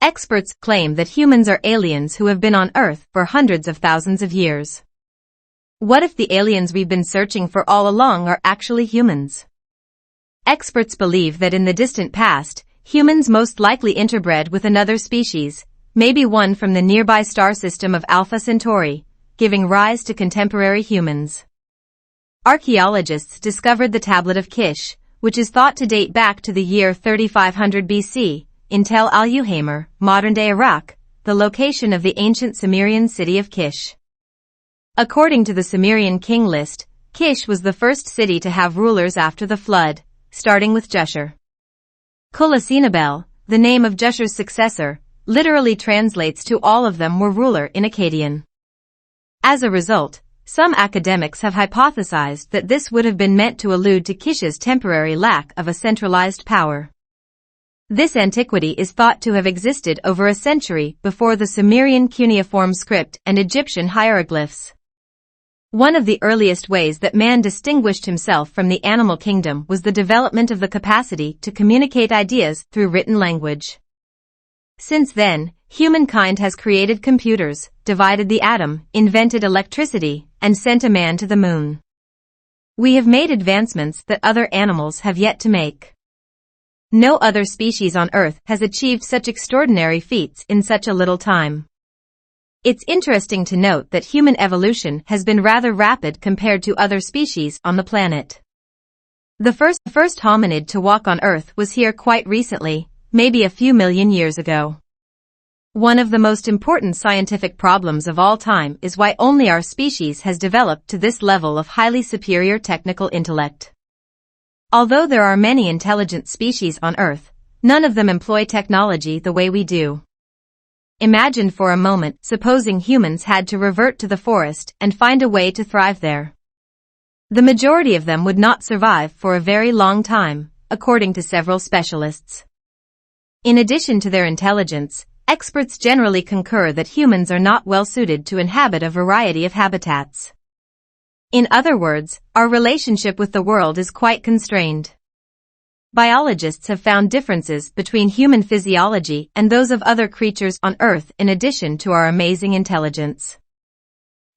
Experts claim that humans are aliens who have been on Earth for hundreds of thousands of years. What if the aliens we've been searching for all along are actually humans? Experts believe that in the distant past, humans most likely interbred with another species, maybe one from the nearby star system of Alpha Centauri, giving rise to contemporary humans. Archaeologists discovered the Tablet of Kish, which is thought to date back to the year 3500 BC, in Tel al-Uhaymar, modern-day Iraq, the location of the ancient Sumerian city of Kish. According to the Sumerian king list, Kish was the first city to have rulers after the flood, starting with Jushur. Kulasinabel, the name of Jushur's successor, literally translates to all of them were ruler in Akkadian. As a result, some academics have hypothesized that this would have been meant to allude to Kish's temporary lack of a centralized power. This antiquity is thought to have existed over a century before the Sumerian cuneiform script and Egyptian hieroglyphs. One of the earliest ways that man distinguished himself from the animal kingdom was the development of the capacity to communicate ideas through written language. Since then, humankind has created computers, divided the atom, invented electricity, and sent a man to the moon. We have made advancements that other animals have yet to make. No other species on Earth has achieved such extraordinary feats in such a little time. It's interesting to note that human evolution has been rather rapid compared to other species on the planet. The first hominid to walk on Earth was here quite recently, maybe a few million years ago. One of the most important scientific problems of all time is why only our species has developed to this level of highly superior technical intellect. Although there are many intelligent species on Earth, none of them employ technology the way we do. Imagine for a moment supposing humans had to revert to the forest and find a way to thrive there. The majority of them would not survive for a very long time, according to several specialists. In addition to their intelligence, experts generally concur that humans are not well suited to inhabit a variety of habitats. In other words, our relationship with the world is quite constrained. Biologists have found differences between human physiology and those of other creatures on Earth in addition to our amazing intelligence.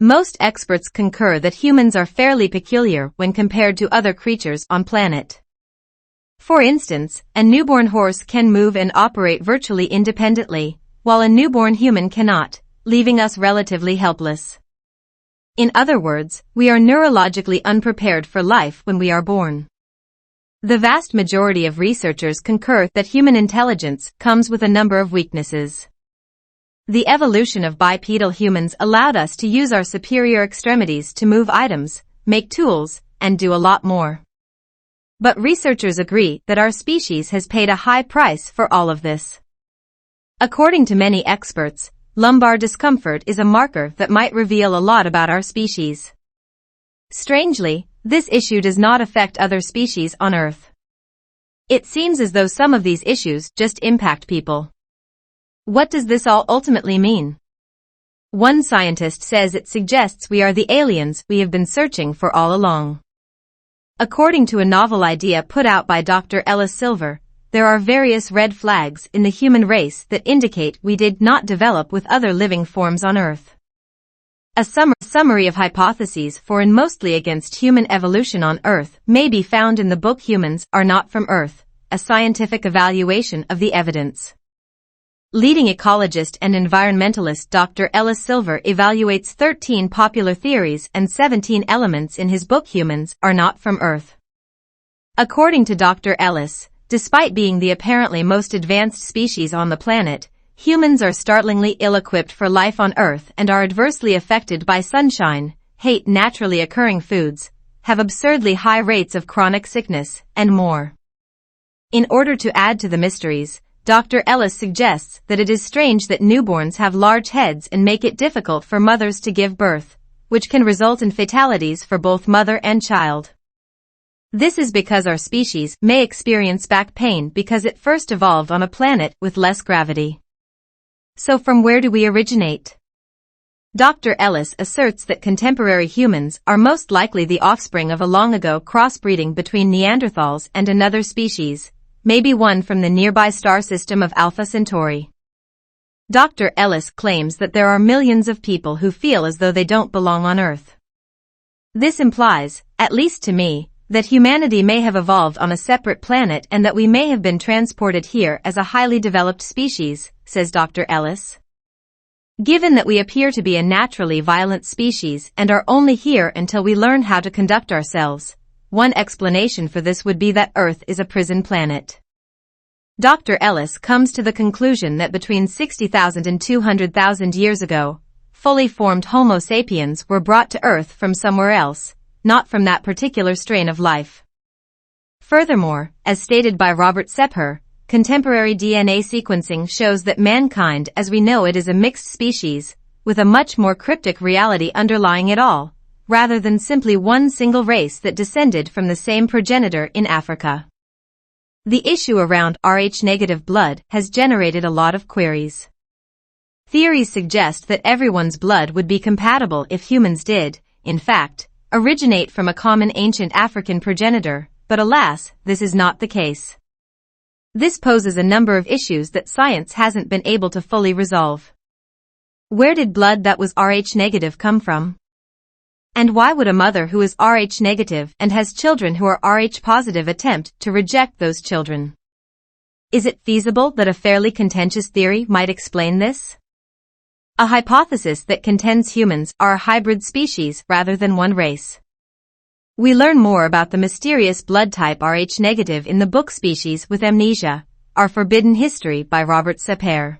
Most experts concur that humans are fairly peculiar when compared to other creatures on planet. For instance, a newborn horse can move and operate virtually independently, while a newborn human cannot, leaving us relatively helpless. In other words, we are neurologically unprepared for life when we are born. The vast majority of researchers concur that human intelligence comes with a number of weaknesses. The evolution of bipedal humans allowed us to use our superior extremities to move items, make tools, and do a lot more. But researchers agree that our species has paid a high price for all of this. According to many experts, lumbar discomfort is a marker that might reveal a lot about our species. Strangely, this issue does not affect other species on Earth. It seems as though some of these issues just impact people. What does this all ultimately mean? One scientist says it suggests we are the aliens we have been searching for all along. According to a novel idea put out by Dr. Ellis Silver, there are various red flags in the human race that indicate we did not develop with other living forms on Earth. A summary of hypotheses for and mostly against human evolution on Earth may be found in the book Humans Are Not From Earth, a scientific evaluation of the evidence. Leading ecologist and environmentalist Dr. Ellis Silver evaluates 13 popular theories and 17 elements in his book Humans Are Not From Earth. According to Dr. Ellis, despite being the apparently most advanced species on the planet, humans are startlingly ill-equipped for life on Earth and are adversely affected by sunshine, hate naturally occurring foods, have absurdly high rates of chronic sickness, and more. In order to add to the mysteries, Dr. Ellis suggests that it is strange that newborns have large heads and make it difficult for mothers to give birth, which can result in fatalities for both mother and child. This is because our species may experience back pain because it first evolved on a planet with less gravity. So from where do we originate? Dr. Ellis asserts that contemporary humans are most likely the offspring of a long-ago crossbreeding between Neanderthals and another species, maybe one from the nearby star system of Alpha Centauri. Dr. Ellis claims that there are millions of people who feel as though they don't belong on Earth. This implies, at least to me, that humanity may have evolved on a separate planet and that we may have been transported here as a highly developed species, says Dr. Ellis. Given that we appear to be a naturally violent species and are only here until we learn how to conduct ourselves, one explanation for this would be that Earth is a prison planet. Dr. Ellis comes to the conclusion that between 60,000 and 200,000 years ago, fully formed Homo sapiens were brought to Earth from somewhere else, not from that particular strain of life. Furthermore, as stated by Robert Sepher, contemporary DNA sequencing shows that mankind as we know it is a mixed species, with a much more cryptic reality underlying it all, rather than simply one single race that descended from the same progenitor in Africa. The issue around Rh-negative blood has generated a lot of queries. Theories suggest that everyone's blood would be compatible if humans did, in fact, originate from a common ancient African progenitor, but alas, this is not the case. This poses a number of issues that science hasn't been able to fully resolve. Where did blood that was Rh-negative come from? And why would a mother who is Rh-negative and has children who are Rh-positive attempt to reject those children? Is it feasible that a fairly contentious theory might explain this? A hypothesis that contends humans are a hybrid species rather than one race. We learn more about the mysterious blood type Rh-negative in the book Species with Amnesia, Our Forbidden History by Robert Sepher.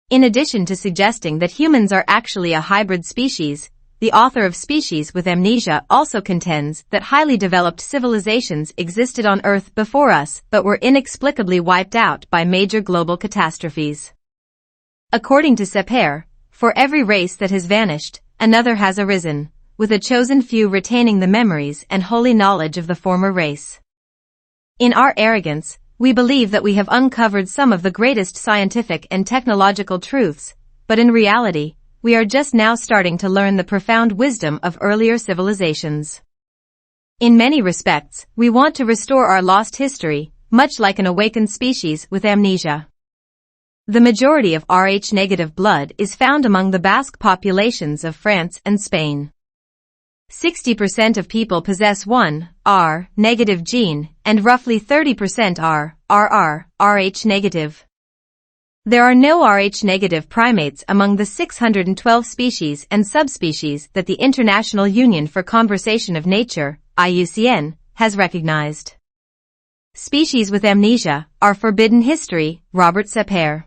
In addition to suggesting that humans are actually a hybrid species, the author of Species with Amnesia also contends that highly developed civilizations existed on Earth before us but were inexplicably wiped out by major global catastrophes. According to Sepher, for every race that has vanished, another has arisen, with a chosen few retaining the memories and holy knowledge of the former race. In our arrogance, we believe that we have uncovered some of the greatest scientific and technological truths, but in reality, we are just now starting to learn the profound wisdom of earlier civilizations. In many respects, we want to restore our lost history, much like an awakened species with amnesia. The majority of Rh-negative blood is found among the Basque populations of France and Spain. 60% of people possess one R-negative gene, and roughly 30% are Rh-negative. There are no Rh-negative primates among the 612 species and subspecies that the International Union for Conservation of Nature, IUCN, has recognized. Species with Amnesia, Our Forbidden History, Robert Sepher.